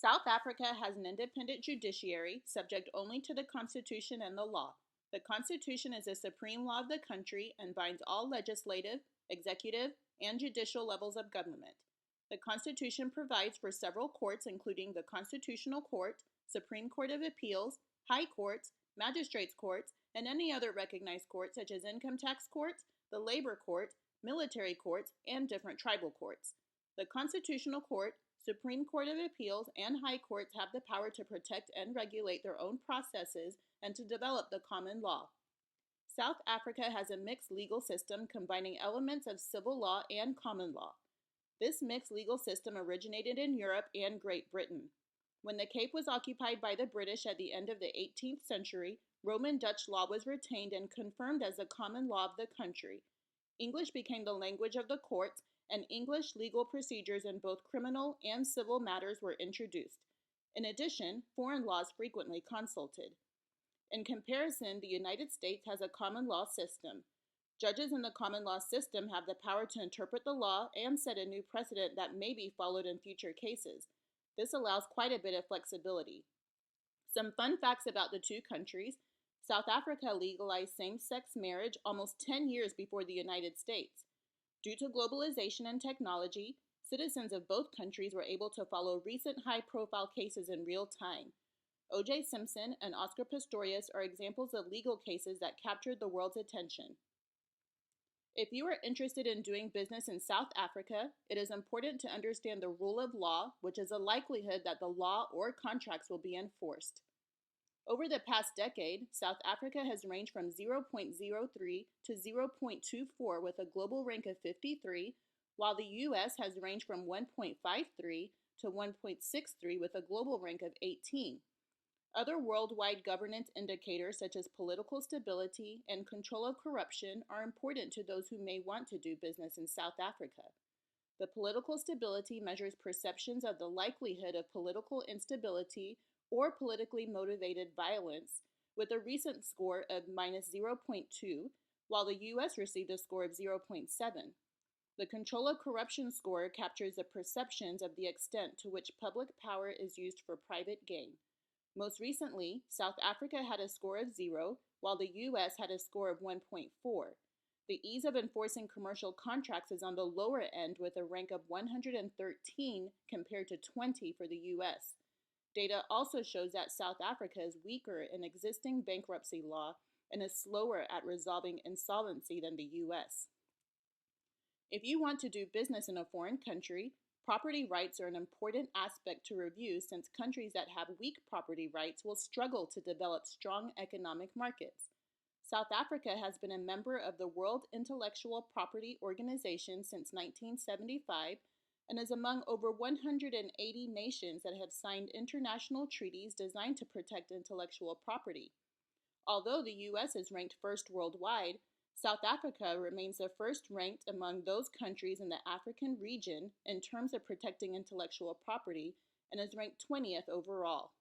South Africa has an independent judiciary, subject only to the Constitution and the law. The Constitution is the supreme law of the country and binds all legislative, executive, and judicial levels of government. The Constitution provides for several courts, including the Constitutional Court, Supreme Court of Appeals, High Courts, Magistrates' Courts, and any other recognized court, such as income tax courts, the labor court, military courts, and different tribal courts. The Constitutional Court, Supreme Court of Appeals, and High Courts have the power to protect and regulate their own processes and to develop the common law. South Africa has a mixed legal system combining elements of civil law and common law. This mixed legal system originated in Europe and Great Britain. When the Cape was occupied by the British at the end of the 18th century, Roman Dutch law was retained and confirmed as the common law of the country. English became the language of the courts, and English legal procedures in both criminal and civil matters were introduced. In addition, foreign laws frequently consulted. In comparison, the United States has a common law system. Judges in the common law system have the power to interpret the law and set a new precedent that may be followed in future cases. This allows quite a bit of flexibility. Some fun facts about the two countries. South Africa legalized same-sex marriage almost 10 years before the United States. Due to globalization and technology, citizens of both countries were able to follow recent high-profile cases in real time. O.J. Simpson and Oscar Pistorius are examples of legal cases that captured the world's attention. If you are interested in doing business in South Africa, it is important to understand the rule of law, which is a likelihood that the law or contracts will be enforced. Over the past decade, South Africa has ranged from 0.03 to 0.24 with a global rank of 53, while the U.S. has ranged from 1.53 to 1.63 with a global rank of 18. Other worldwide governance indicators such as political stability and control of corruption are important to those who may want to do business in South Africa. The political stability measures perceptions of the likelihood of political instability or politically motivated violence, with a recent score of -0.2, while the U.S. received a score of 0.7. The control of corruption score captures the perceptions of the extent to which public power is used for private gain. Most recently, South Africa had a score of 0, while the U.S. had a score of 1.4. The ease of enforcing commercial contracts is on the lower end with a rank of 113 compared to 20 for the U.S. Data also shows that South Africa is weaker in existing bankruptcy law and is slower at resolving insolvency than the U.S. If you want to do business in a foreign country, property rights are an important aspect to review since countries that have weak property rights will struggle to develop strong economic markets. South Africa has been a member of the World Intellectual Property Organization since 1975 and is among over 180 nations that have signed international treaties designed to protect intellectual property. Although the U.S. is ranked first worldwide, South Africa remains the first ranked among those countries in the African region in terms of protecting intellectual property and is ranked 20th overall.